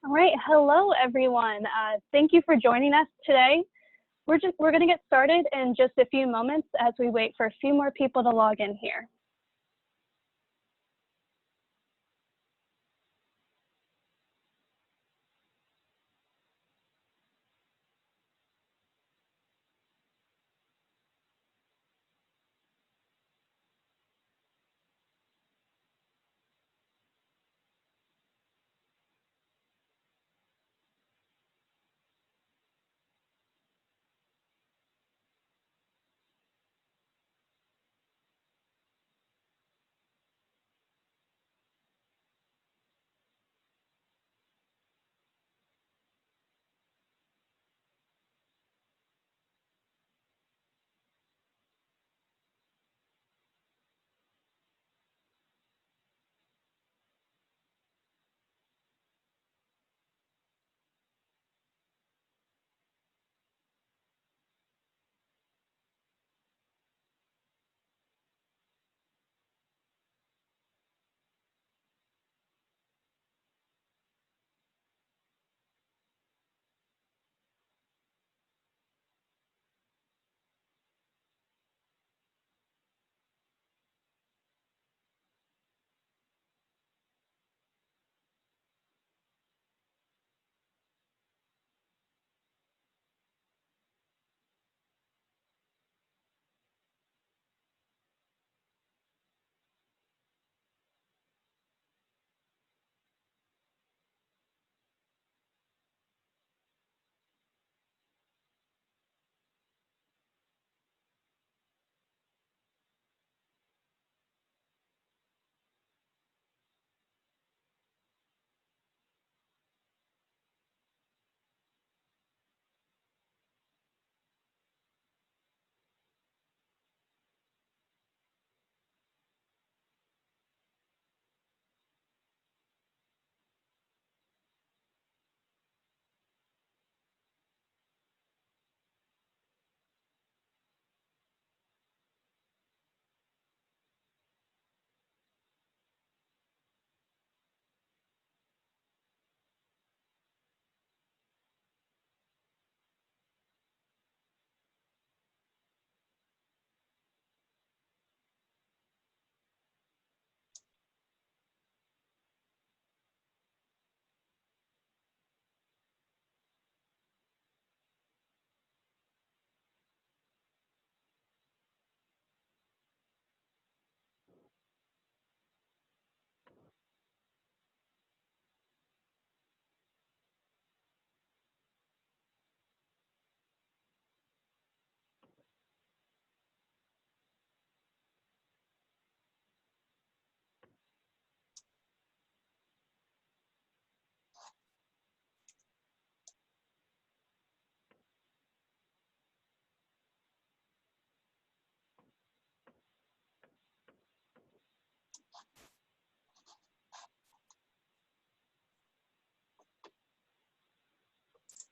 All right, hello everyone. Thank you for joining us today. We're going to get started in just a few moments as we wait for a few more people to log in here.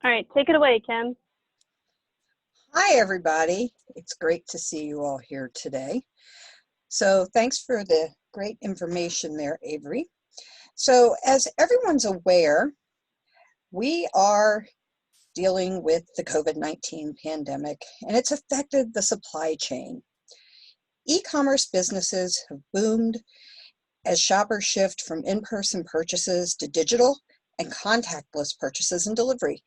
All right, take it away, Kim. Hi, everybody. It's great to see you all here today. So thanks for the great information there, Avery. So as everyone's aware, we are dealing with the COVID-19 pandemic, and it's affected the supply chain. E-commerce businesses have boomed as shoppers shift from in-person purchases to digital and contactless purchases and delivery.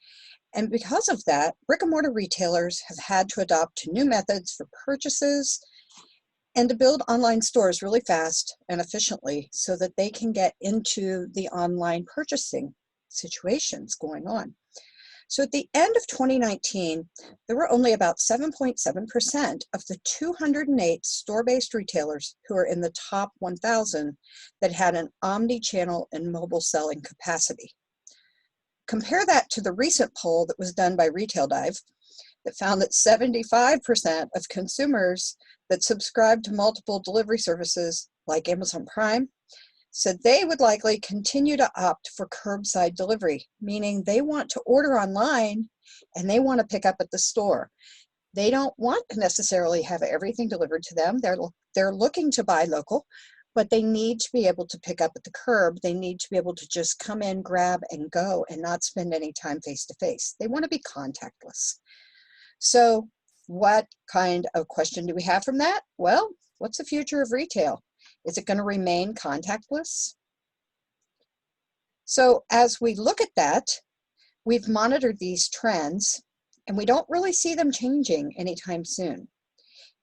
And because of that, brick and mortar retailers have had to adopt new methods for purchases and to build online stores really fast and efficiently so that they can get into the online purchasing situations going on. So at the end of 2019, there were only about 7.7% of the 208 store-based retailers who are in the top 1,000 that had an omni-channel and mobile selling capacity. Compare that to the recent poll that was done by Retail Dive that found that 75% of consumers that subscribe to multiple delivery services like Amazon Prime said they would likely continue to opt for curbside delivery, meaning they want to order online and they want to pick up at the store. They don't want to necessarily have everything delivered to them. They're looking to buy local, but they need to be able to pick up at the curb. They need to be able to just come in, grab, and go and not spend any time face-to-face. They want to be contactless. So what kind of question do we have from that? Well, what's the future of retail? Is it going to remain contactless? So as we look at that, we've monitored these trends and we don't really see them changing anytime soon.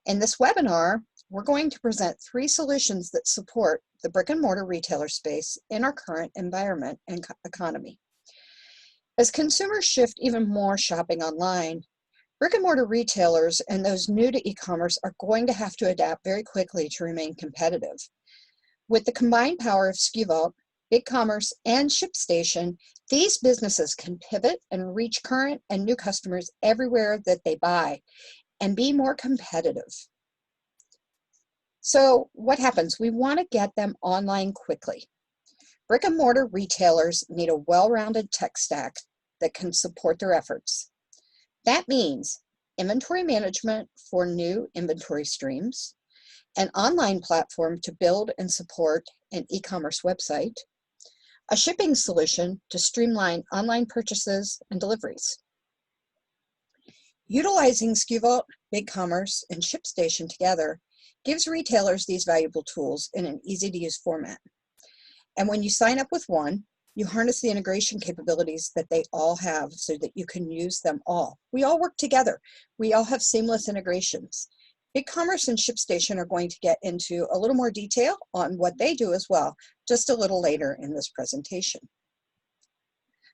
In this webinar, we're going to present 3 solutions that support the brick and mortar retailer space in our current environment and economy. As consumers shift even more shopping online, brick and mortar retailers and those new to e-commerce are going to have to adapt very quickly to remain competitive. With the combined power of SkuVault, BigCommerce, and ShipStation, these businesses can pivot and reach current and new customers everywhere that they buy and be more competitive. So what happens? We want to get them online quickly. Brick and mortar retailers need a well-rounded tech stack that can support their efforts. That means inventory management for new inventory streams, an online platform to build and support an e-commerce website, a shipping solution to streamline online purchases and deliveries. Utilizing SkuVault, BigCommerce, and ShipStation together gives retailers these valuable tools in an easy-to-use format. And when you sign up with one, you harness the integration capabilities that they all have so that you can use them all. We all work together. We all have seamless integrations. BigCommerce and ShipStation are going to get into a little more detail on what they do as well, just a little later in this presentation.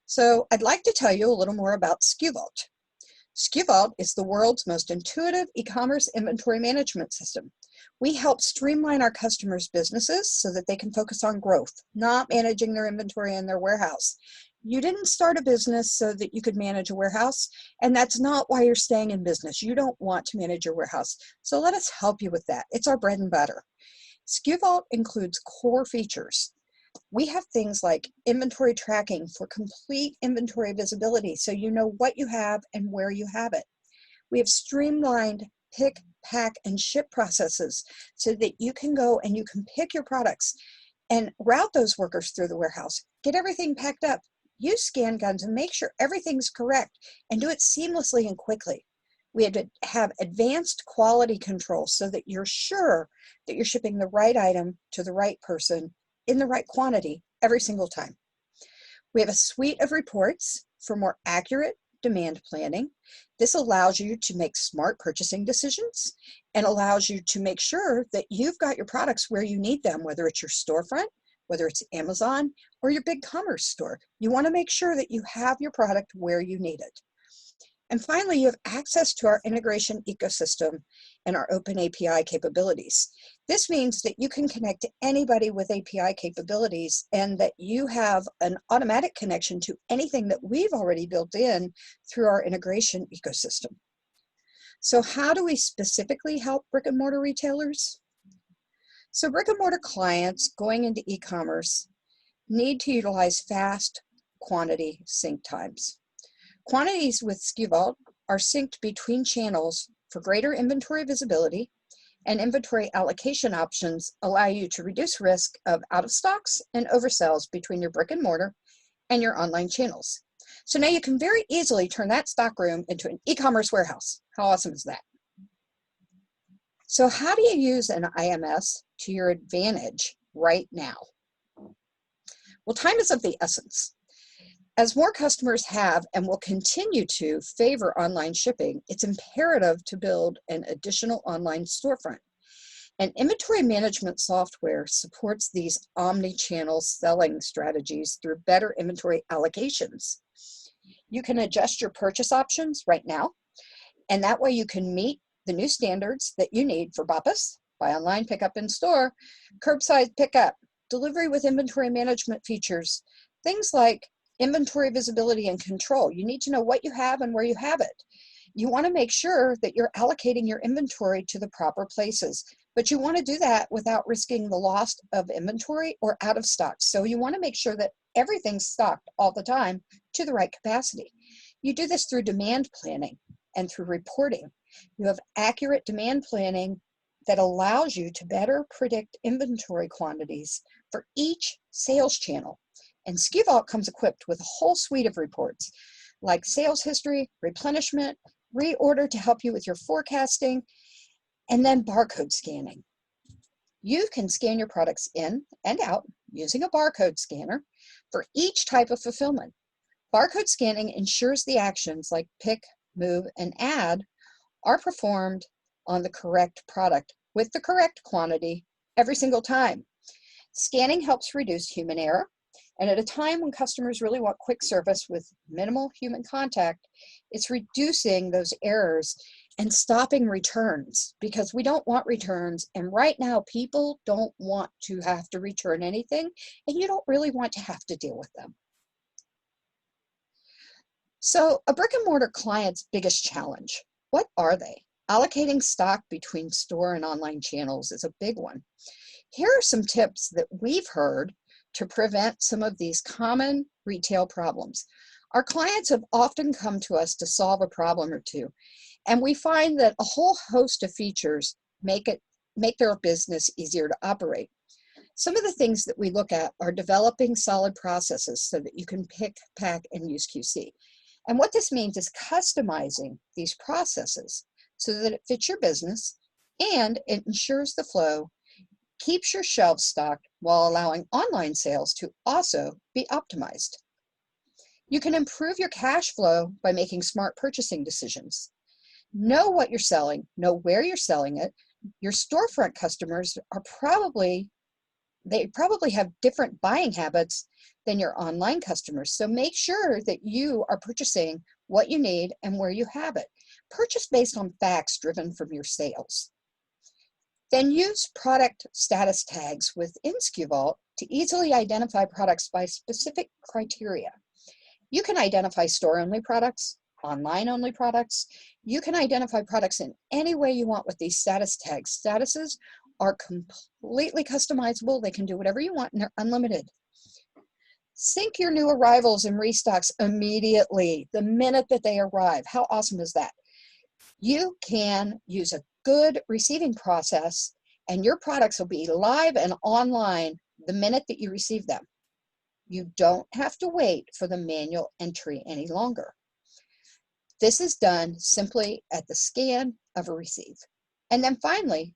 So I'd like to tell you a little more about SkuVault. SkuVault is the world's most intuitive e-commerce inventory management system. We help streamline our customers' businesses so that they can focus on growth, not managing their inventory in their warehouse. You didn't start a business so that you could manage a warehouse, and that's not why you're staying in business. You don't want to manage your warehouse. So let us help you with that. It's our bread and butter. SkuVault includes core features. We have things like inventory tracking for complete inventory visibility, so you know what you have and where you have it. We have streamlined pick, pack, and ship processes so that you can go and you can pick your products and route those workers through the warehouse, get everything packed up, use scan guns and make sure everything's correct and do it seamlessly and quickly. We had to have advanced quality control so that you're sure that you're shipping the right item to the right person in the right quantity every single time. We have a suite of reports for more accurate demand planning. This allows you to make smart purchasing decisions and allows you to make sure that you've got your products where you need them, whether it's your storefront, whether it's Amazon or your BigCommerce store. You want to make sure that you have your product where you need it. And finally, you have access to our integration ecosystem and our open API capabilities. This means that you can connect to anybody with API capabilities and that you have an automatic connection to anything that we've already built in through our integration ecosystem. So how do we specifically help brick and mortar retailers? So brick and mortar clients going into e-commerce need to utilize fast quantity sync times. Quantities with SkuVault are synced between channels for greater inventory visibility, and inventory allocation options allow you to reduce risk of out of stocks and oversells between your brick and mortar and your online channels. So now you can very easily turn that stockroom into an e-commerce warehouse. How awesome is that? So how do you use an IMS to your advantage right now? Well, time is of the essence. As more customers have and will continue to favor online shipping, it's imperative to build an additional online storefront. And inventory management software supports these omni-channel selling strategies through better inventory allocations. You can adjust your purchase options right now, and that way you can meet the new standards that you need for BOPUS, buy online, pick up in store, curbside pickup, delivery with inventory management features, things like inventory visibility and control. You need to know what you have and where you have it. You want to make sure that you're allocating your inventory to the proper places, but you want to do that without risking the loss of inventory or out of stock. So you want to make sure that everything's stocked all the time to the right capacity. You do this through demand planning and through reporting. You have accurate demand planning that allows you to better predict inventory quantities for each sales channel. And SkuVault comes equipped with a whole suite of reports like sales history, replenishment, reorder to help you with your forecasting, and then barcode scanning. You can scan your products in and out using a barcode scanner for each type of fulfillment. Barcode scanning ensures the actions like pick, move, and add are performed on the correct product with the correct quantity every single time. Scanning helps reduce human error, and at a time when customers really want quick service with minimal human contact, it's reducing those errors and stopping returns, because we don't want returns, and right now people don't want to have to return anything, and you don't really want to have to deal with them. So a brick and mortar client's biggest challenge, what are they? Allocating stock between store and online channels is a big one. Here are some tips that we've heard to prevent some of these common retail problems. Our clients have often come to us to solve a problem or two, and we find that a whole host of features make their business easier to operate. Some of the things that we look at are developing solid processes so that you can pick, pack, and use QC. And what this means is customizing these processes so that it fits your business and it ensures the flow, keeps your shelves stocked while allowing online sales to also be optimized. You can improve your cash flow by making smart purchasing decisions. Know what you're selling, know where you're selling it. Your storefront customers are probably have different buying habits than your online customers. So make sure that you are purchasing what you need and where you have it. Purchase based on facts driven from your sales. Then use product status tags within SkuVault to easily identify products by specific criteria. You can identify store-only products, online-only products. You can identify products in any way you want with these status tags. Statuses are completely customizable. They can do whatever you want and they're unlimited. Sync your new arrivals and restocks immediately, the minute that they arrive. How awesome is that? You can use a good receiving process and your products will be live and online the minute that you receive them. You don't have to wait for the manual entry any longer. This is done simply at the scan of a receive. And then finally,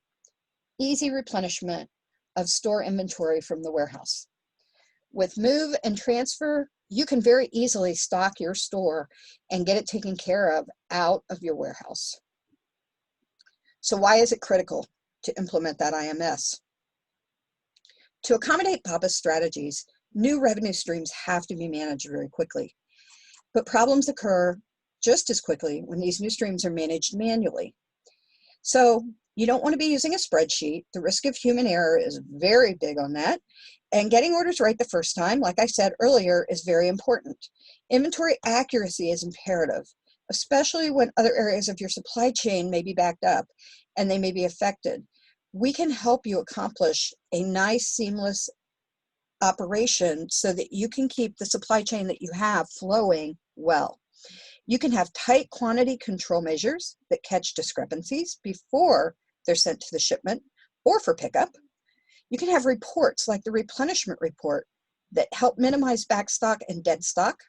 easy replenishment of store inventory from the warehouse. With move and transfer, you can very easily stock your store and get it taken care of out of your warehouse. So why is it critical to implement that IMS? To accommodate Papa's strategies, new revenue streams have to be managed very quickly. But problems occur just as quickly when these new streams are managed manually. So you don't want to be using a spreadsheet. The risk of human error is very big on that. And getting orders right the first time, like I said earlier, is very important. Inventory accuracy is imperative, especially when other areas of your supply chain may be backed up and they may be affected. We can help you accomplish a nice, seamless operation so that you can keep the supply chain that you have flowing well. You can have tight quantity control measures that catch discrepancies before they're sent to the shipment or for pickup. You can have reports like the replenishment report that help minimize backstock and dead stock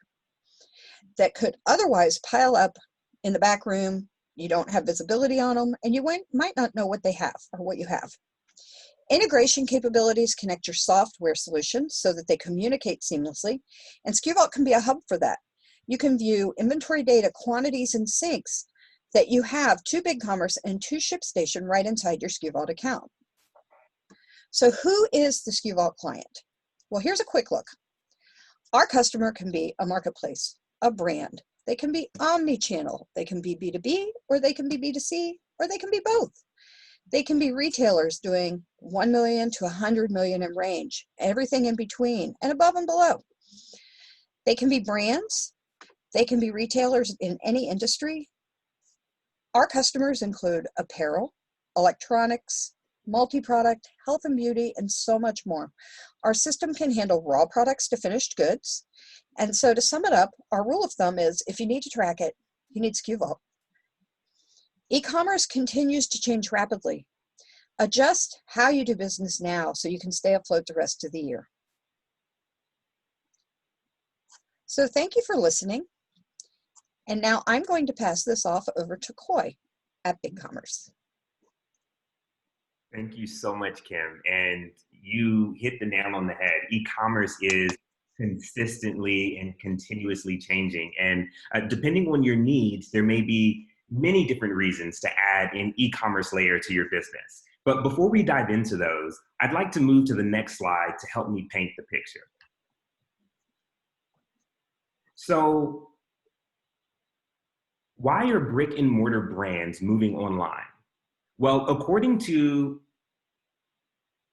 that could otherwise pile up in the back room. You don't have visibility on them and you might not know what they have or what you have. Integration capabilities connect your software solutions so that they communicate seamlessly, and SkuVault can be a hub for that. You can view inventory data, quantities, and syncs that you have to BigCommerce and to ShipStation right inside your SkuVault account. So who is the SkuVault client? Well, here's a quick look. Our customer can be a marketplace, a brand. They can be omni-channel. They can be B2B, or they can be B2C, or they can be both. They can be retailers doing 1 million to 100 million in range, everything in between, and above and below. They can be brands. They can be retailers in any industry. Our customers include apparel, electronics, multi-product, health and beauty, and so much more. Our system can handle raw products to finished goods. And so to sum it up, our rule of thumb is if you need to track it, you need SkuVault. E-commerce continues to change rapidly. Adjust how you do business now so you can stay afloat the rest of the year. So thank you for listening. And now I'm going to pass this off over to Koy at BigCommerce. Thank you so much, Kim. And you hit the nail on the head. E-commerce is consistently and continuously changing. And depending on your needs, there may be many different reasons to add an e-commerce layer to your business. But before we dive into those, I'd like to move to the next slide to help me paint the picture. So, why are brick and mortar brands moving online? Well, according to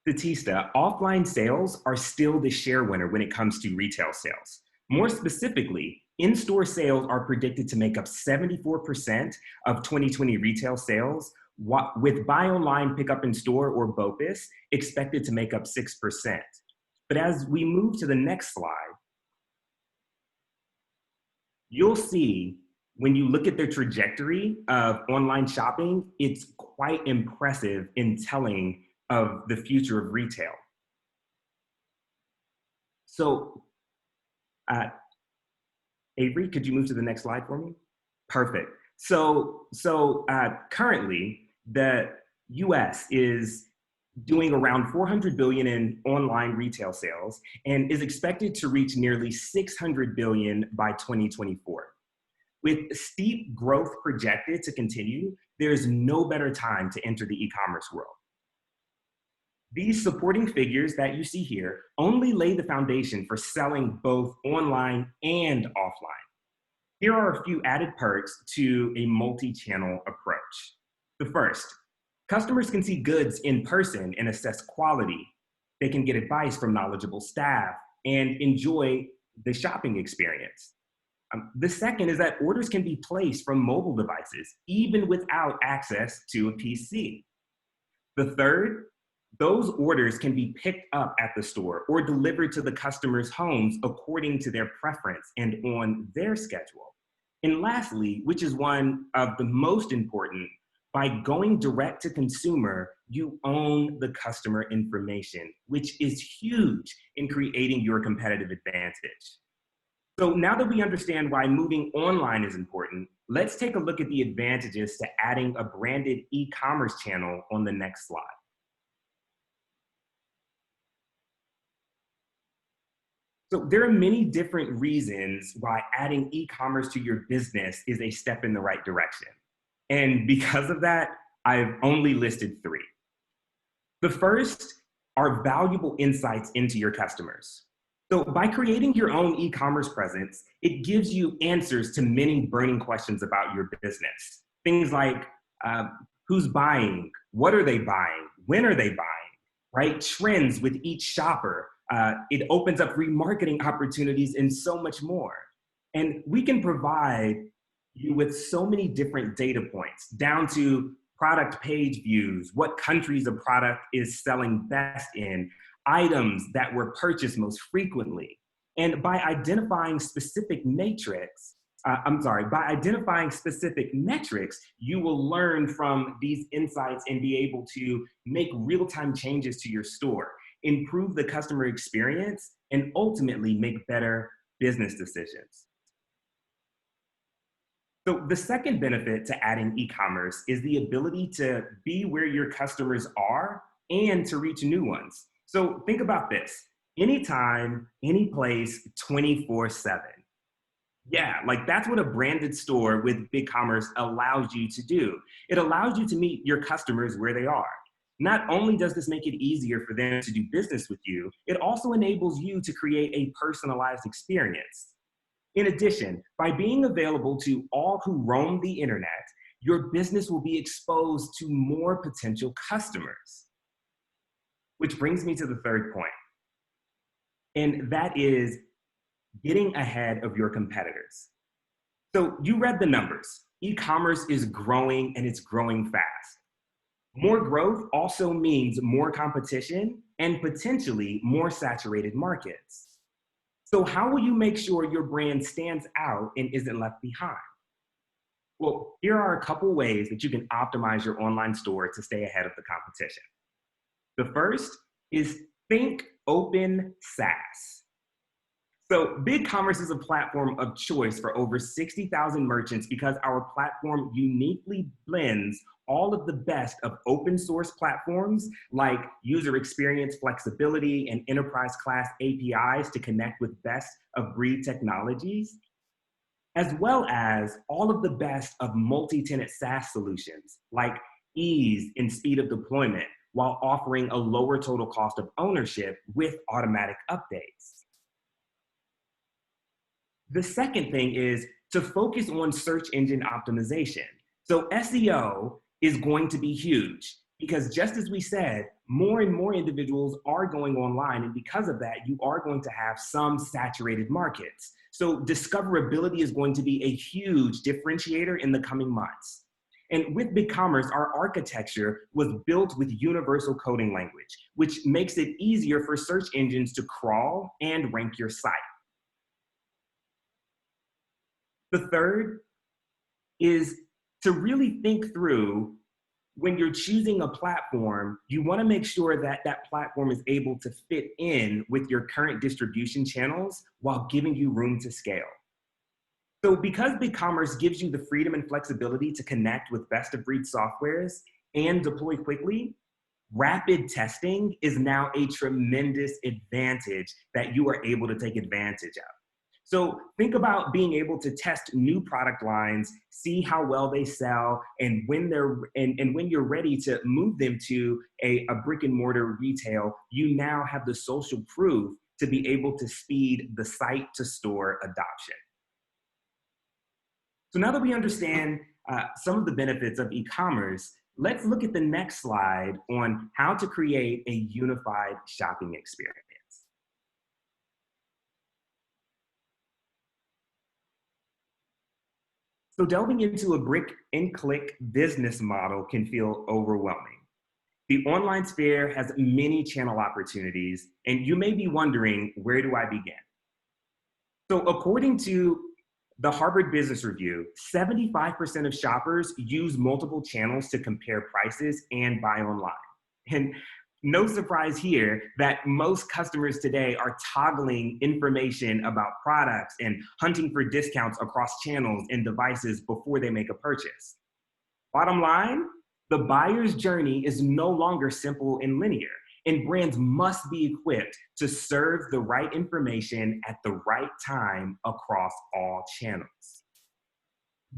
Statista, offline sales are still the share winner when it comes to retail sales. More specifically, in-store sales are predicted to make up 74% of 2020 retail sales, with buy online, pick up in store, or BOPIS, expected to make up 6%. But as we move to the next slide, you'll see when you look at the trajectory of online shopping, it's quite impressive in telling of the future of retail. So, Avery, could you move to the next slide for me? Perfect. So currently, the US is doing around $400 billion in online retail sales and is expected to reach nearly $600 billion by 2024. With steep growth projected to continue, there is no better time to enter the e-commerce world. These supporting figures that you see here only lay the foundation for selling both online and offline. Here are a few added perks to a multi-channel approach. The first, customers can see goods in person and assess quality. They can get advice from knowledgeable staff and enjoy the shopping experience. The second is that orders can be placed from mobile devices, even without access to a PC. The third, those orders can be picked up at the store or delivered to the customer's homes according to their preference and on their schedule. And lastly, which is one of the most important, by going direct to consumer, you own the customer information, which is huge in creating your competitive advantage. So now that we understand why moving online is important, let's take a look at the advantages to adding a branded e-commerce channel on the next slide. So there are many different reasons why adding e-commerce to your business is a step in the right direction. And because of that, I've only listed 3. The first are valuable insights into your customers. So by creating your own e-commerce presence, it gives you answers to many burning questions about your business. Things like who's buying, what are they buying, when are they buying, right? Trends with each shopper. It opens up remarketing opportunities and so much more. And we can provide you with so many different data points, down to product page views, what countries a product is selling best in, items that were purchased most frequently. And by identifying specific metrics, you will learn from these insights and be able to make real-time changes to your store, improve the customer experience, and ultimately make better business decisions. So the second benefit to adding e-commerce is the ability to be where your customers are and to reach new ones. So think about this: anytime, any place, 24/7. Yeah, like that's what a branded store with BigCommerce allows you to do. It allows you to meet your customers where they are. Not only does this make it easier for them to do business with you, it also enables you to create a personalized experience. In addition, by being available to all who roam the internet, your business will be exposed to more potential customers. Which brings me to the third point, and that is getting ahead of your competitors. So you read the numbers. E-commerce is growing, and it's growing fast. More growth also means more competition and potentially more saturated markets. So how will you make sure your brand stands out and isn't left behind? Well, here are a couple ways that you can optimize your online store to stay ahead of the competition. The first is think open SaaS. So BigCommerce is a platform of choice for over 60,000 merchants because our platform uniquely blends all of the best of open source platforms like user experience flexibility and enterprise class APIs to connect with best of breed technologies, as well as all of the best of multi-tenant SaaS solutions like ease and speed of deployment while offering a lower total cost of ownership with automatic updates. The second thing is to focus on search engine optimization. So SEO is going to be huge because just as we said, more and more individuals are going online, and because of that, you are going to have some saturated markets. So discoverability is going to be a huge differentiator in the coming months. And with BigCommerce, our architecture was built with universal coding language, which makes it easier for search engines to crawl and rank your site. The third is to really think through when you're choosing a platform, you want to make sure that that platform is able to fit in with your current distribution channels while giving you room to scale. So because BigCommerce gives you the freedom and flexibility to connect with best of breed softwares and deploy quickly, rapid testing is now a tremendous advantage that you are able to take advantage of. So think about being able to test new product lines, see how well they sell, and when you're ready to move them to a brick and mortar retail, you now have the social proof to be able to speed the site to store adoption. So now that we understand some of the benefits of e-commerce, let's look at the next slide on how to create a unified shopping experience. So delving into a brick and click business model can feel overwhelming. The online sphere has many channel opportunities, and you may be wondering, where do I begin? So according to the Harvard Business Review, 75% of shoppers use multiple channels to compare prices and buy online. And no surprise here that most customers today are toggling information about products and hunting for discounts across channels and devices before they make a purchase. Bottom line, the buyer's journey is no longer simple and linear, and brands must be equipped to serve the right information at the right time across all channels.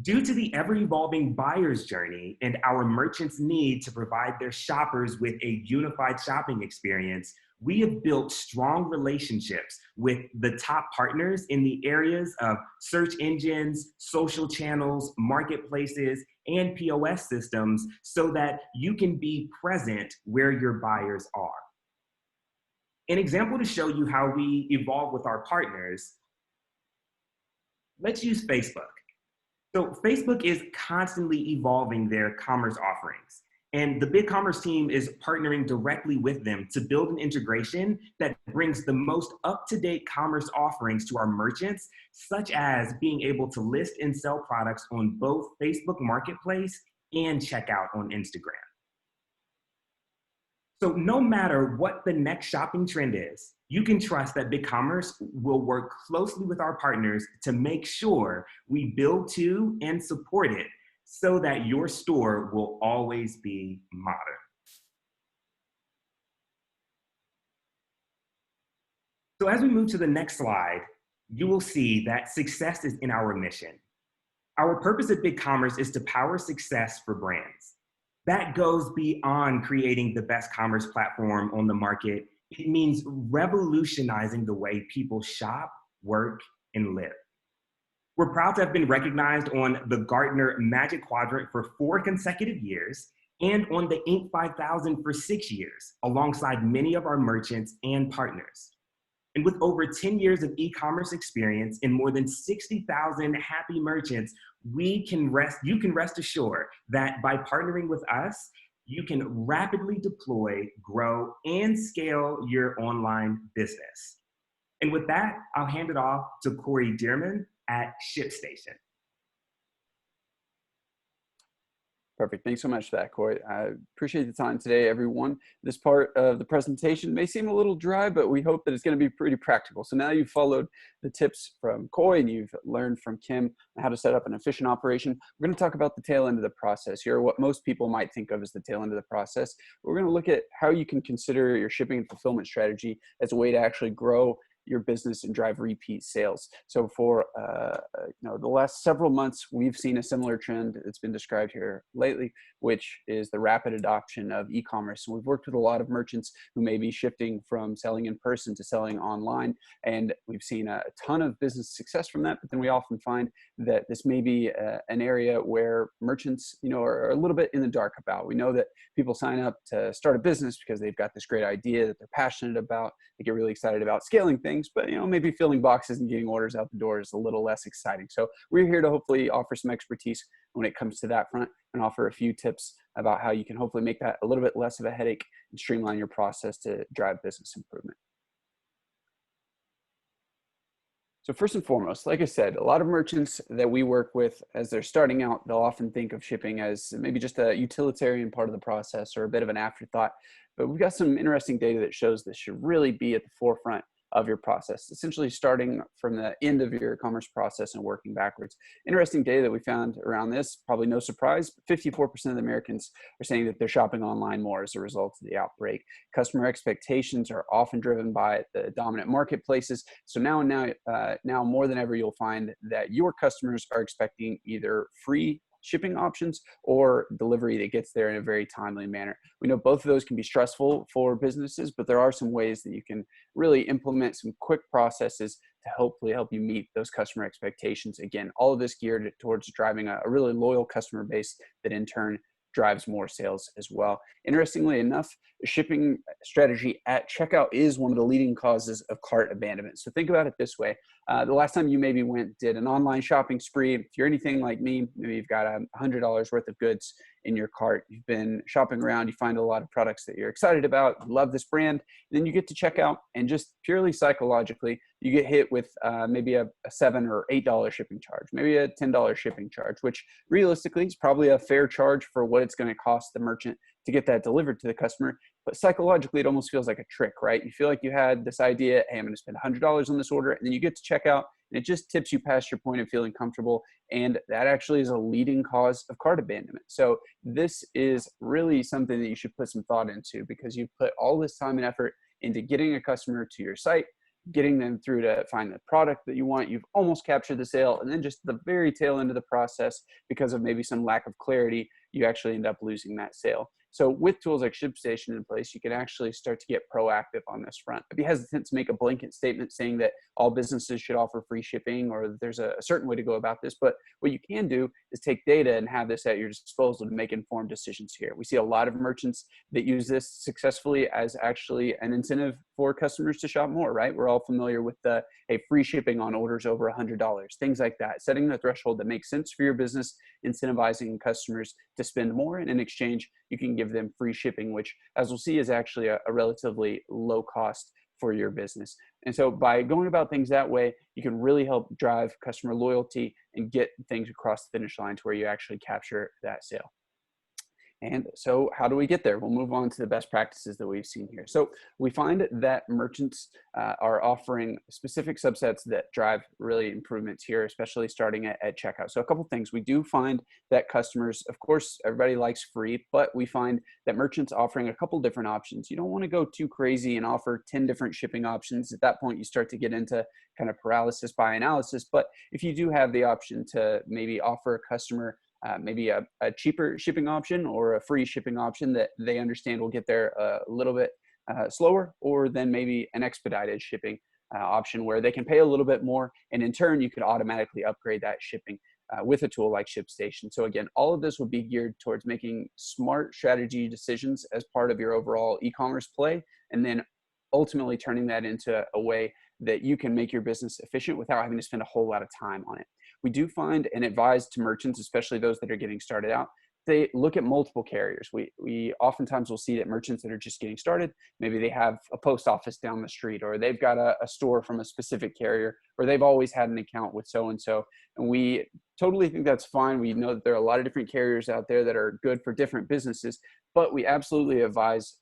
Due to the ever-evolving buyer's journey and our merchants' need to provide their shoppers with a unified shopping experience, we have built strong relationships with the top partners in the areas of search engines, social channels, marketplaces, and POS systems so that you can be present where your buyers are. An example to show you how we evolve with our partners, let's use Facebook. So Facebook is constantly evolving their commerce offerings, and the BigCommerce team is partnering directly with them to build an integration that brings the most up-to-date commerce offerings to our merchants, such as being able to list and sell products on both Facebook Marketplace and checkout on Instagram. So no matter what the next shopping trend is, you can trust that BigCommerce will work closely with our partners to make sure we build to and support it so that your store will always be modern. So as we move to the next slide, you will see that success is in our mission. Our purpose at BigCommerce is to power success for brands. That goes beyond creating the best commerce platform on the market. It means revolutionizing the way people shop, work, and live. We're proud to have been recognized on the Gartner Magic Quadrant for 4 consecutive years and on the Inc. 5000 for 6 years, alongside many of our merchants and partners. And with over 10 years of e-commerce experience and more than 60,000 happy merchants, you can rest assured that by partnering with us, you can rapidly deploy, grow, and scale your online business. And with that, I'll hand it off to Koy McDermott at ShipStation. Perfect. Thanks so much for that, Koy. I appreciate the time today, everyone. This part of the presentation may seem a little dry, but we hope that it's going to be pretty practical. So now you've followed the tips from Koy and you've learned from Kim how to set up an efficient operation. We're going to talk about the tail end of the process here, what most people might think of as the tail end of the process. We're going to look at how you can consider your shipping and fulfillment strategy as a way to actually grow your business and drive repeat sales. So for the last several months, we've seen a similar trend that's been described here lately, which is the rapid adoption of e-commerce. And we've worked with a lot of merchants who may be shifting from selling in person to selling online, and we've seen a ton of business success from that. But then we often find that this may be an area where merchants, are a little bit in the dark about. We know that people sign up to start a business because they've got this great idea that they're passionate about. They get really excited about scaling things, but maybe filling boxes and getting orders out the door is a little less exciting. So we're here to hopefully offer some expertise when it comes to that front and offer a few tips about how you can hopefully make that a little bit less of a headache and streamline your process to drive business improvement. So first and foremost, like I said, a lot of merchants that we work with, as they're starting out, they'll often think of shipping as maybe just a utilitarian part of the process or a bit of an afterthought. But we've got some interesting data that shows this should really be at the forefront of your process, essentially starting from the end of your commerce process and working backwards. Interesting data that we found around this, probably no surprise, 54% of the Americans are saying that they're shopping online more as a result of the outbreak. Customer expectations are often driven by the dominant marketplaces. So now more than ever, you'll find that your customers are expecting either free shipping options or delivery that gets there in a very timely manner. We know both of those can be stressful for businesses, but there are some ways that you can really implement some quick processes to hopefully help you meet those customer expectations. Again, all of this geared towards driving a really loyal customer base that in turn drives more sales as well. Interestingly enough, shipping strategy at checkout is one of the leading causes of cart abandonment. So think about it this way. The last time you maybe did an online shopping spree, if you're anything like me, maybe you've got $100 worth of goods in your cart, you've been shopping around, you find a lot of products that you're excited about, you love this brand, then you get to checkout and just purely psychologically, you get hit with maybe a $7 or $8 shipping charge, maybe a $10 shipping charge, which realistically is probably a fair charge for what it's going to cost the merchant to get that delivered to the customer. But psychologically, it almost feels like a trick, right? You feel like you had this idea, hey, I'm going to spend $100 on this order, and then you get to checkout, and it just tips you past your point of feeling comfortable. And that actually is a leading cause of cart abandonment. So this is really something that you should put some thought into, because you've put all this time and effort into getting a customer to your site, getting them through to find the product that you want. You've almost captured the sale, and then just the very tail end of the process, because of maybe some lack of clarity, you actually end up losing that sale. So with tools like ShipStation in place, you can actually start to get proactive on this front. I'd be hesitant to make a blanket statement saying that all businesses should offer free shipping or there's a certain way to go about this, but what you can do is take data and have this at your disposal to make informed decisions here. We see a lot of merchants that use this successfully as actually an incentive for customers to shop more, right? We're all familiar with the free shipping on orders over $100, things like that, setting the threshold that makes sense for your business, incentivizing customers to spend more, and in exchange, you can give them free shipping, which, as we'll see, is actually a relatively low cost for your business. And so by going about things that way, you can really help drive customer loyalty and get things across the finish line to where you actually capture that sale. And so how do we get there? We'll move on to the best practices that we've seen here. So we find that merchants are offering specific subsets that drive really improvements here, especially starting at checkout. So a couple things. We do find that customers, of course, everybody likes free, but we find that merchants offering a couple different options. You don't want to go too crazy and offer 10 different shipping options. At that point, you start to get into kind of paralysis by analysis. But if you do have the option to maybe offer a customer maybe a cheaper shipping option or a free shipping option that they understand will get there a little bit slower, or then maybe an expedited shipping option where they can pay a little bit more, and in turn you could automatically upgrade that shipping with a tool like ShipStation. So again, all of this will be geared towards making smart strategy decisions as part of your overall e-commerce play, and then ultimately turning that into a way that you can make your business efficient without having to spend a whole lot of time on it. We do find and advise to merchants, especially those that are getting started out, they look at multiple carriers. We oftentimes will see that merchants that are just getting started, maybe they have a post office down the street, or they've got a store from a specific carrier, or they've always had an account with so-and-so. And we totally think that's fine. We know that there are a lot of different carriers out there that are good for different businesses, but we absolutely advise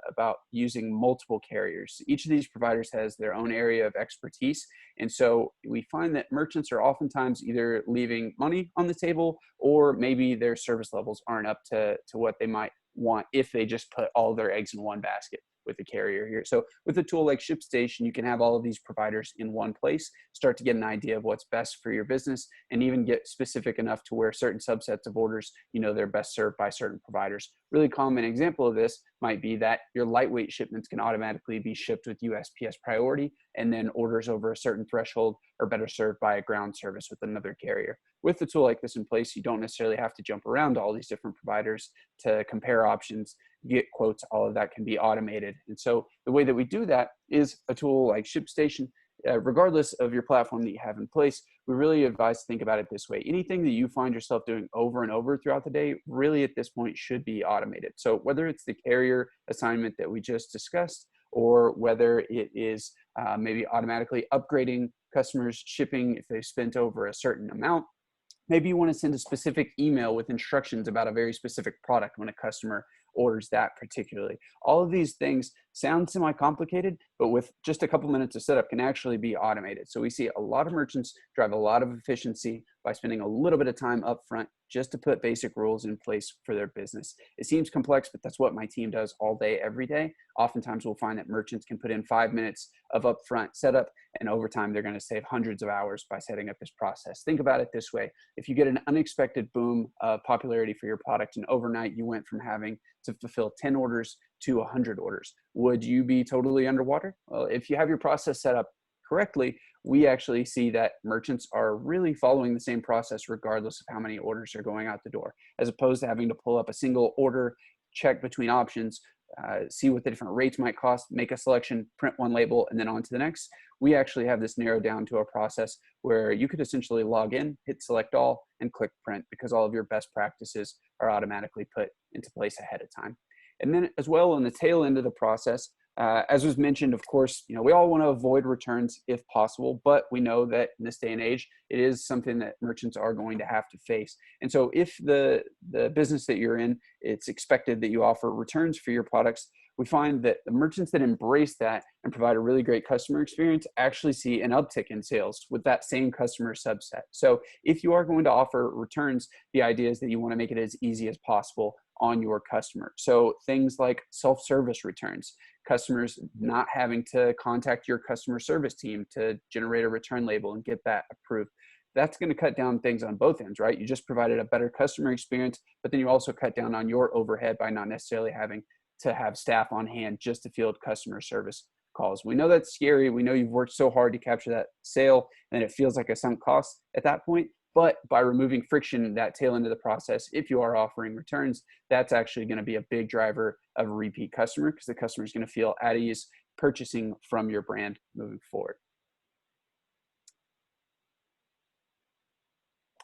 about using multiple carriers. Each of these providers has their own area of expertise. And so we find that merchants are oftentimes either leaving money on the table, or maybe their service levels aren't up to what they might want if they just put all their eggs in one basket with a carrier here. So with a tool like ShipStation, you can have all of these providers in one place, start to get an idea of what's best for your business, and even get specific enough to where certain subsets of orders, they're best served by certain providers. Really common example of this might be that your lightweight shipments can automatically be shipped with USPS priority, and then orders over a certain threshold are better served by a ground service with another carrier. With a tool like this in place, you don't necessarily have to jump around to all these different providers to compare options, get quotes. All of that can be automated. And so the way that we do that is a tool like ShipStation. Regardless of your platform that you have in place, we really advise to think about it this way. Anything that you find yourself doing over and over throughout the day, really at this point should be automated. So whether it's the carrier assignment that we just discussed, or whether it is maybe automatically upgrading customers' shipping if they've spent over a certain amount. Maybe you want to send a specific email with instructions about a very specific product when a customer orders that particularly. All of these things sound semi-complicated, but with just a couple minutes of setup can actually be automated. So we see a lot of merchants drive a lot of efficiency by spending a little bit of time up front just to put basic rules in place for their business. It seems complex, but that's what my team does all day, every day. Oftentimes we'll find that merchants can put in 5 minutes of upfront setup, and over time they're going to save hundreds of hours by setting up this process. Think about it this way. If you get an unexpected boom of popularity for your product and overnight you went from having to fulfill 10 orders to 100 orders, would you be totally underwater? Well, if you have your process set up correctly, we actually see that merchants are really following the same process regardless of how many orders are going out the door, as opposed to having to pull up a single order, check between options, see what the different rates might cost, make a selection, print one label, and then on to the next. We actually have this narrowed down to a process where you could essentially log in, hit select all, and click print, because all of your best practices are automatically put into place ahead of time. And then as well, on the tail end of the process, as was mentioned, of course, we all want to avoid returns if possible, but we know that in this day and age, it is something that merchants are going to have to face. And so if the business that you're in, it's expected that you offer returns for your products, we find that the merchants that embrace that and provide a really great customer experience actually see an uptick in sales with that same customer subset. So if you are going to offer returns, the idea is that you want to make it as easy as possible on your customer. So things like self-service returns, customers not having to contact your customer service team to generate a return label and get that approved. That's going to cut down things on both ends, right? You just provided a better customer experience, but then you also cut down on your overhead by not necessarily having to have staff on hand just to field customer service calls. We know that's scary. We know you've worked so hard to capture that sale, and it feels like a sunk cost at that point. But by removing friction, that tail end of the process, if you are offering returns, that's actually going to be a big driver of a repeat customer, because the customer is going to feel at ease purchasing from your brand moving forward.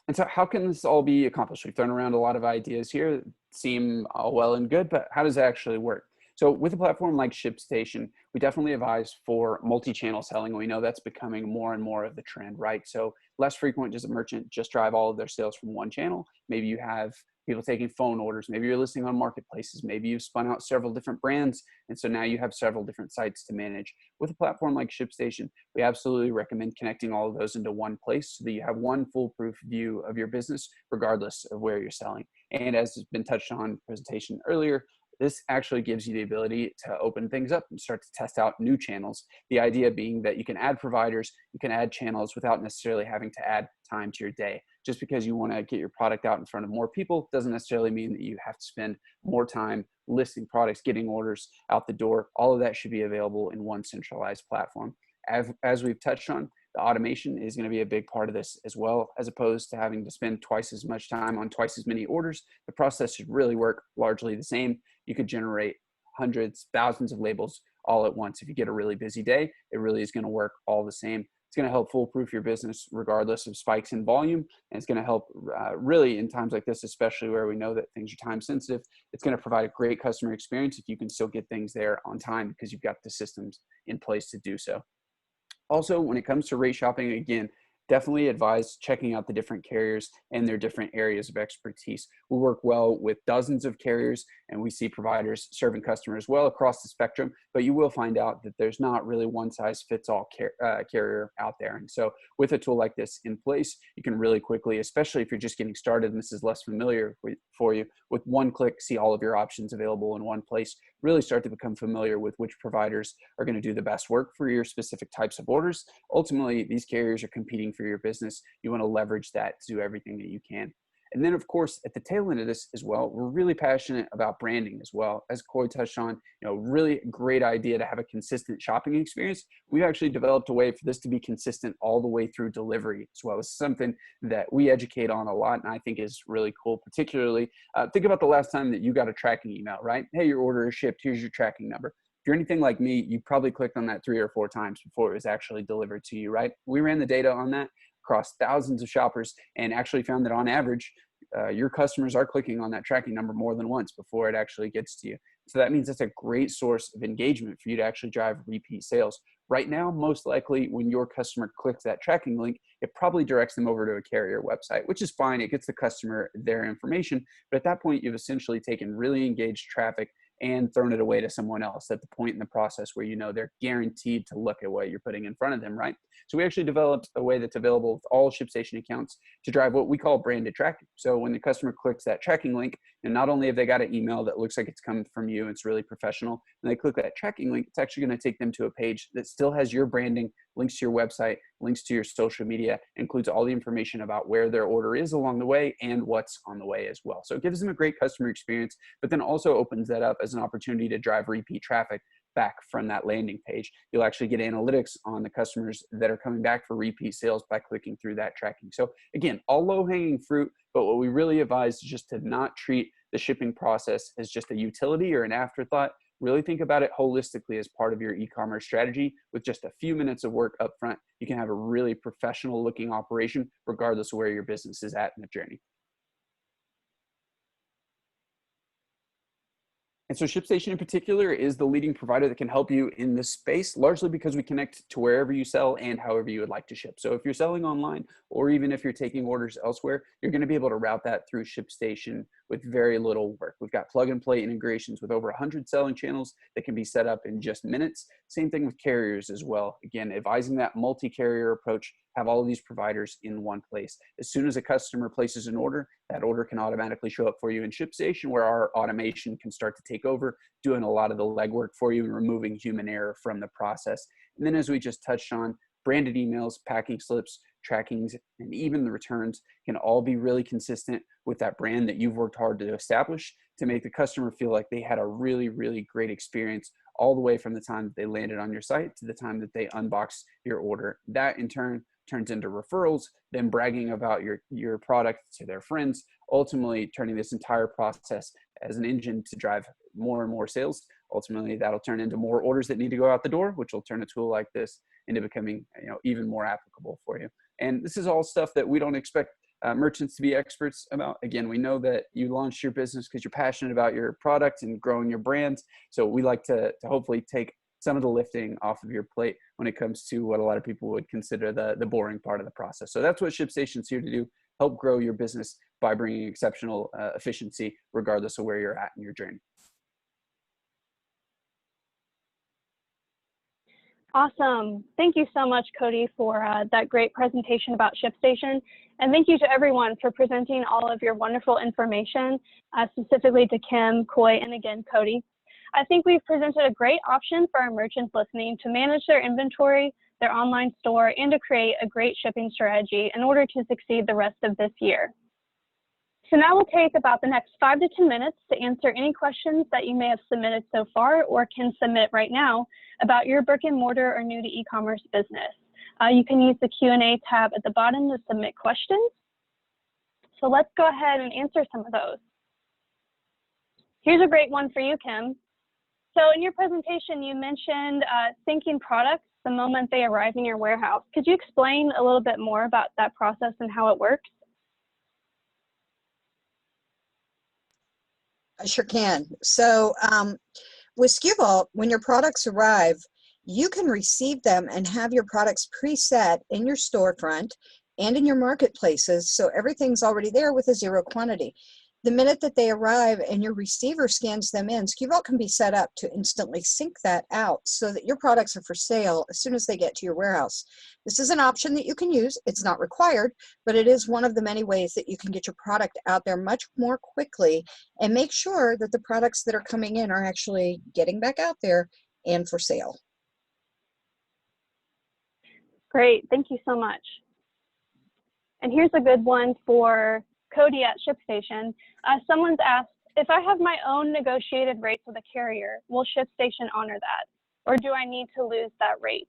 And so how can this all be accomplished? We've thrown around a lot of ideas here, seem all well and good, but how does it actually work? So with a platform like ShipStation, we definitely advise for multi-channel selling. We know that's becoming more and more of the trend, right? So less frequent does a merchant just drive all of their sales from one channel. Maybe you have people taking phone orders. Maybe you're listing on marketplaces. Maybe you've spun out several different brands, and so now you have several different sites to manage. With a platform like ShipStation, we absolutely recommend connecting all of those into one place so that you have one foolproof view of your business, regardless of where you're selling. And as has been touched on in the presentation earlier, this actually gives you the ability to open things up and start to test out new channels. The idea being that you can add providers, you can add channels without necessarily having to add time to your day. Just because you want to get your product out in front of more people doesn't necessarily mean that you have to spend more time listing products, getting orders out the door. All of that should be available in one centralized platform. As we've touched on, the automation is going to be a big part of this as well. As opposed to having to spend twice as much time on twice as many orders, the process should really work largely the same. You could generate hundreds, thousands of labels all at once. If you get a really busy day, it really is going to work all the same. It's going to help foolproof your business regardless of spikes in volume. And it's going to help really in times like this, especially where we know that things are time sensitive. It's going to provide a great customer experience if you can still get things there on time because you've got the systems in place to do so. Also, when it comes to rate shopping, again, definitely advise checking out the different carriers and their different areas of expertise. We work well with dozens of carriers, and we see providers serving customers well across the spectrum, but you will find out that there's not really one size fits all carrier out there. And so with a tool like this in place, you can really quickly, especially if you're just getting started and this is less familiar for you, with one click, see all of your options available in one place, really start to become familiar with which providers are going to do the best work for your specific types of orders. Ultimately, these carriers are competing for your business. You want to leverage that to do everything that you can. And then, of course, at the tail end of this as well, we're really passionate about branding as well. As Koy touched on, really great idea to have a consistent shopping experience. We've actually developed a way for this to be consistent all the way through delivery as well. It's something that we educate on a lot, and I think is really cool. Particularly, think about the last time that you got a tracking email, right? Hey, your order is shipped. Here's your tracking number. If you're anything like me, you probably clicked on that 3 or 4 times before it was actually delivered to you, right? We ran the data on that across thousands of shoppers and actually found that on average, your customers are clicking on that tracking number more than once before it actually gets to you. So that means it's a great source of engagement for you to actually drive repeat sales. Right now, most likely when your customer clicks that tracking link, it probably directs them over to a carrier website, which is fine. It gets the customer their information. But at that point, you've essentially taken really engaged traffic and thrown it away to someone else at the point in the process where they're guaranteed to look at what you're putting in front of them, right? So we actually developed a way that's available with all ShipStation accounts to drive what we call branded tracking. So when the customer clicks that tracking link, and not only have they got an email that looks like it's coming from you, it's really professional, and they click that tracking link, it's actually going to take them to a page that still has your branding, links to your website, links to your social media, includes all the information about where their order is along the way and what's on the way as well. So it gives them a great customer experience, but then also opens that up as an opportunity to drive repeat traffic back from that landing page. You'll actually get analytics on the customers that are coming back for repeat sales by clicking through that tracking. So again, all low-hanging fruit, but what we really advise is just to not treat the shipping process as just a utility or an afterthought. Really think about it holistically as part of your e-commerce strategy. With just a few minutes of work up front, you can have a really professional looking operation regardless of where your business is at in the journey. And so ShipStation in particular is the leading provider that can help you in this space, largely because we connect to wherever you sell and however you would like to ship. So if you're selling online, or even if you're taking orders elsewhere, you're going to be able to route that through ShipStation with very little work. We've got plug and play integrations with over 100 selling channels that can be set up in just minutes. Same thing with carriers as well. Again, advising that multi-carrier approach, have all of these providers in one place. As soon as a customer places an order, that order can automatically show up for you in ShipStation, where our automation can start to take over, doing a lot of the legwork for you and removing human error from the process. And then, as we just touched on, branded emails, packing slips, trackings, and even the returns can all be really consistent with that brand that you've worked hard to establish to make the customer feel like they had a really, really great experience all the way from the time that they landed on your site to the time that they unboxed your order. That in turn turns into referrals, then bragging about your product to their friends, ultimately turning this entire process as an engine to drive more and more sales. Ultimately, that'll turn into more orders that need to go out the door, which will turn a tool like this into becoming even more applicable for you. And this is all stuff that we don't expect merchants to be experts about. Again, we know that you launched your business because you're passionate about your product and growing your brand. So we like to hopefully take some of the lifting off of your plate when it comes to what a lot of people would consider the boring part of the process. So that's what ShipStation's here to do, help grow your business by bringing exceptional efficiency regardless of where you're at in your journey. Awesome. Thank you so much, Cody, for that great presentation about ShipStation. And thank you to everyone for presenting all of your wonderful information, specifically to Kim, Koy, and again, Cody. I think we've presented a great option for our merchants listening to manage their inventory, their online store, and to create a great shipping strategy in order to succeed the rest of this year. So now we'll take about the next 5 to 10 minutes to answer any questions that you may have submitted so far or can submit right now about your brick and mortar or new to e-commerce business. You can use the Q&A tab at the bottom to submit questions. So let's go ahead and answer some of those. Here's a great one for you, Kim. So in your presentation, you mentioned syncing products the moment they arrive in your warehouse. Could you explain a little bit more about that process and how it works? I sure can. So with SkuVault, when your products arrive, you can receive them and have your products preset in your storefront and in your marketplaces, so everything's already there with a zero quantity. The minute that they arrive and your receiver scans them in, SkuVault can be set up to instantly sync that out so that your products are for sale as soon as they get to your warehouse. This is an option that you can use. It's not required, but it is one of the many ways that you can get your product out there much more quickly and make sure that the products that are coming in are actually getting back out there and for sale. Great, thank you so much. And here's a good one for Cody at ShipStation. Someone's asked, if I have my own negotiated rates with a carrier, will ShipStation honor that? Or do I need to lose that rate?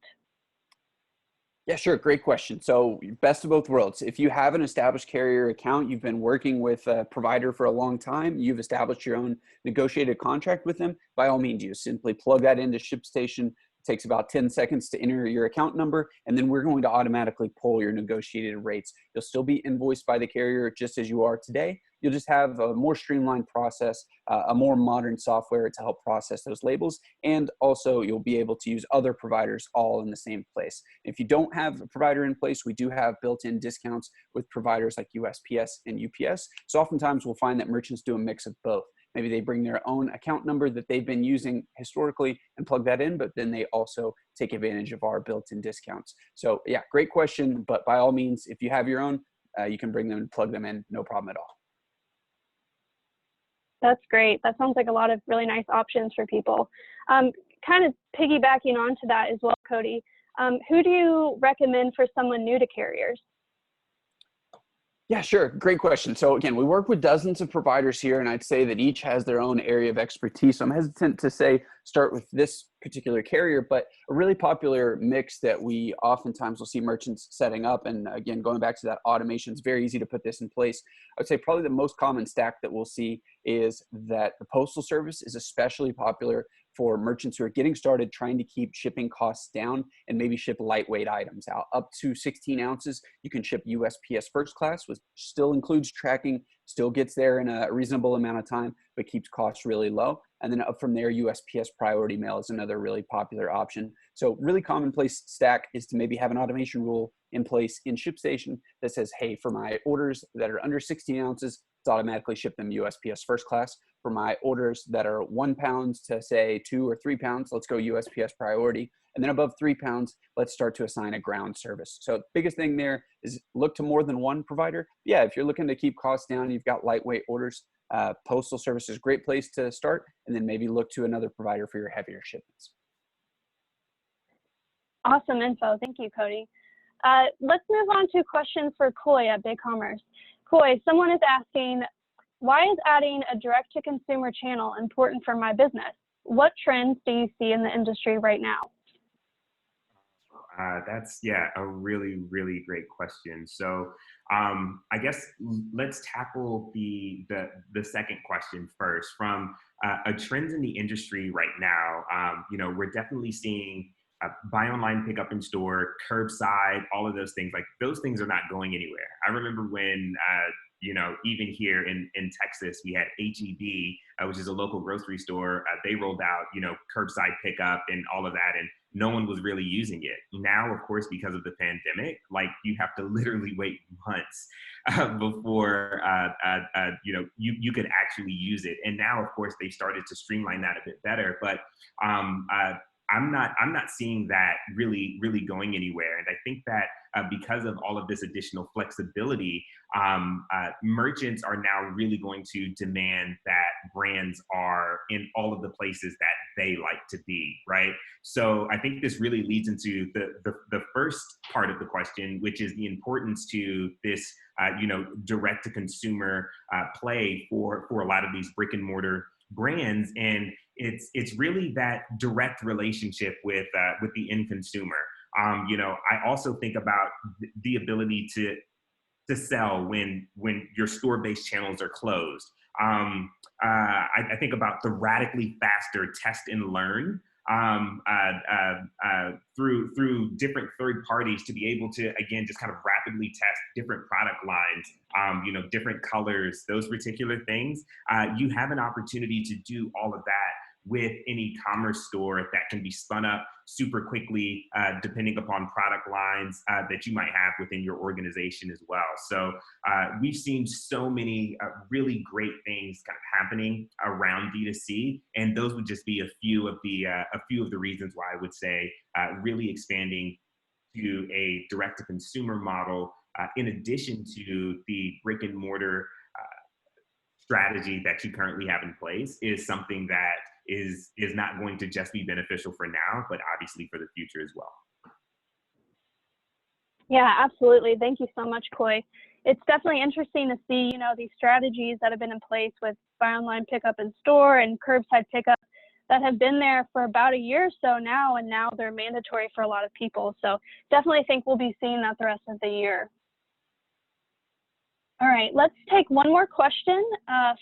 Yeah, sure. Great question. So best of both worlds. If you have an established carrier account, you've been working with a provider for a long time, you've established your own negotiated contract with them, by all means, you simply plug that into ShipStation. It takes about 10 seconds to enter your account number, and then we're going to automatically pull your negotiated rates. You'll still be invoiced by the carrier just as you are today. You'll just have a more streamlined process, a more modern software to help process those labels, and also you'll be able to use other providers all in the same place. If you don't have a provider in place, we do have built-in discounts with providers like USPS and UPS. So oftentimes we'll find that merchants do a mix of both. Maybe they bring their own account number that they've been using historically and plug that in, but then they also take advantage of our built-in discounts. So yeah, great question, but by all means, if you have your own, you can bring them and plug them in, no problem at all. That's great. That sounds like a lot of really nice options for people. Kind of piggybacking onto that as well, Cody, who do you recommend for someone new to carriers? Yeah, sure. Great question. So again, we work with dozens of providers here, and I'd say that each has their own area of expertise. So I'm hesitant to say start with this particular carrier, but a really popular mix that we oftentimes will see merchants setting up, and again, going back to that automation, it's very easy to put this in place. I would say probably the most common stack that we'll see is that the Postal Service is especially popular for merchants who are getting started trying to keep shipping costs down and maybe ship lightweight items out. Up to 16 ounces, you can ship USPS first class, which still includes tracking, still gets there in a reasonable amount of time, but keeps costs really low. And then up from there, USPS Priority Mail is another really popular option. So really commonplace stack is to maybe have an automation rule in place in ShipStation that says, hey, for my orders that are under 16 ounces, it's automatically ship them USPS first class. For my orders that are 1 pound to say 2 or 3 pounds, let's go USPS priority. And then above 3 pounds, let's start to assign a ground service. So the biggest thing there is look to more than one provider. Yeah, if you're looking to keep costs down, you've got lightweight orders, Postal Service is a great place to start, and then maybe look to another provider for your heavier shipments. Awesome info. Thank you, Cody. Let's move on to a question for Koy at BigCommerce. Koy, someone is asking, why is adding a direct-to-consumer channel important for my business? What trends do you see in the industry right now? That's, yeah, a really, really great question. So I guess let's tackle the second question first. From a trends in the industry right now, we're definitely seeing buy online, pick up in store, curbside, all of those things. Like, those things are not going anywhere. I remember when even here in Texas, we had HEB, which is a local grocery store. They rolled out, curbside pickup and all of that, and no one was really using it. Now, of course, because of the pandemic, like, you have to literally wait months before you could actually use it. And now, of course, they've started to streamline that a bit better. But I'm not seeing that really going anywhere. And I think that because of all of this additional flexibility, merchants are now really going to demand that brands are in all of the places that they like to be, right? So I think this really leads into the first part of the question, which is the importance to this direct to consumer play for a lot of these brick and mortar brands. And it's really that direct relationship with the end consumer. I also think about the ability to sell when your store-based channels are closed. I think about the radically faster test and learn through different third parties to be able to, again, just kind of rapidly test different product lines, different colors, those particular things. You have an opportunity to do all of that with an e-commerce store that can be spun up super quickly, depending upon product lines that you might have within your organization as well. So we've seen so many really great things kind of happening around D2C, and those would just be a few of the reasons why I would say really expanding to a direct-to-consumer model, in addition to the brick and mortar strategy that you currently have in place, is something that is not going to just be beneficial for now, but obviously for the future as well. Yeah, absolutely. Thank you so much, Koy. It's definitely interesting to see, these strategies that have been in place with buy online, pickup in store and curbside pickup that have been there for about a year or so now, and now they're mandatory for a lot of people. So definitely think we'll be seeing that the rest of the year. All right, let's take one more question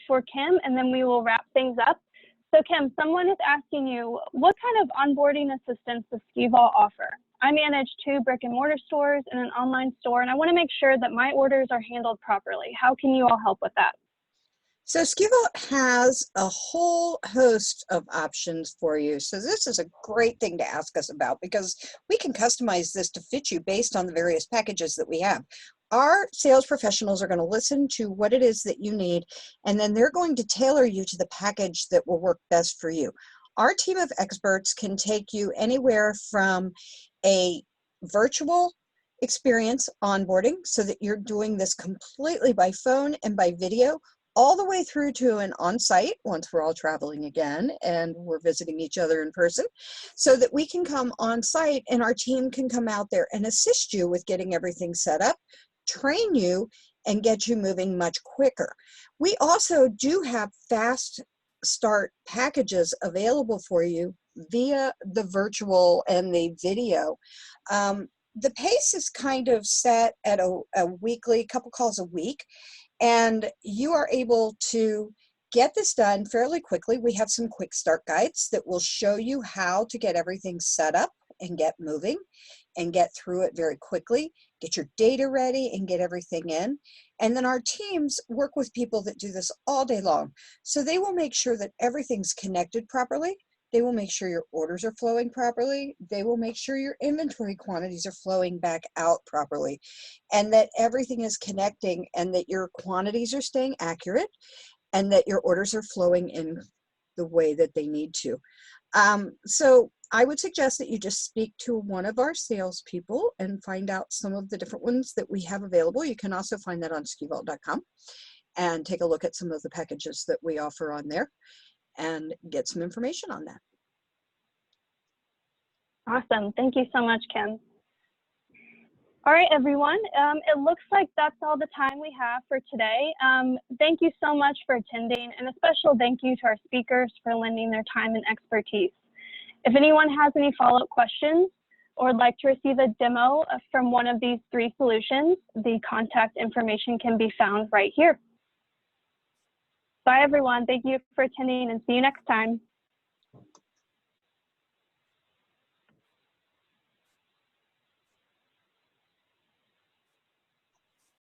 for Kim, and then we will wrap things up. So Kim, someone is asking you, what kind of onboarding assistance does SkuVault offer? I manage 2 brick and mortar stores and an online store, and I want to make sure that my orders are handled properly. How can you all help with that? So SkuVault has a whole host of options for you. So this is a great thing to ask us about, because we can customize this to fit you based on the various packages that we have. Our sales professionals are going to listen to what it is that you need, and then they're going to tailor you to the package that will work best for you. Our team of experts can take you anywhere from a virtual experience onboarding, so that you're doing this completely by phone and by video, all the way through to an on-site once we're all traveling again and we're visiting each other in person, so that we can come on-site and our team can come out there and assist you with getting everything set up, train you, and get you moving much quicker. We also do have fast start packages available for you via the virtual and the video. The pace is kind of set at a weekly, couple calls a week, and you are able to get this done fairly quickly. We have some quick start guides that will show you how to get everything set up and get moving and get through it very quickly, get your data ready and get everything in. And then our teams work with people that do this all day long. So they will make sure that everything's connected properly. They will make sure your orders are flowing properly. They will make sure your inventory quantities are flowing back out properly, and that everything is connecting, and that your quantities are staying accurate, and that your orders are flowing in the way that they need to. So I would suggest that you just speak to one of our salespeople and find out some of the different ones that we have available. You can also find that on SkuVault.com and take a look at some of the packages that we offer on there and get some information on that. Awesome. Thank you so much, Kim. All right, everyone. It looks like that's all the time we have for today. Thank you so much for attending, and a special thank you to our speakers for lending their time and expertise. If anyone has any follow-up questions or would like to receive a demo from one of these 3 solutions, the contact information can be found right here. Bye, everyone. Thank you for attending, and see you next time.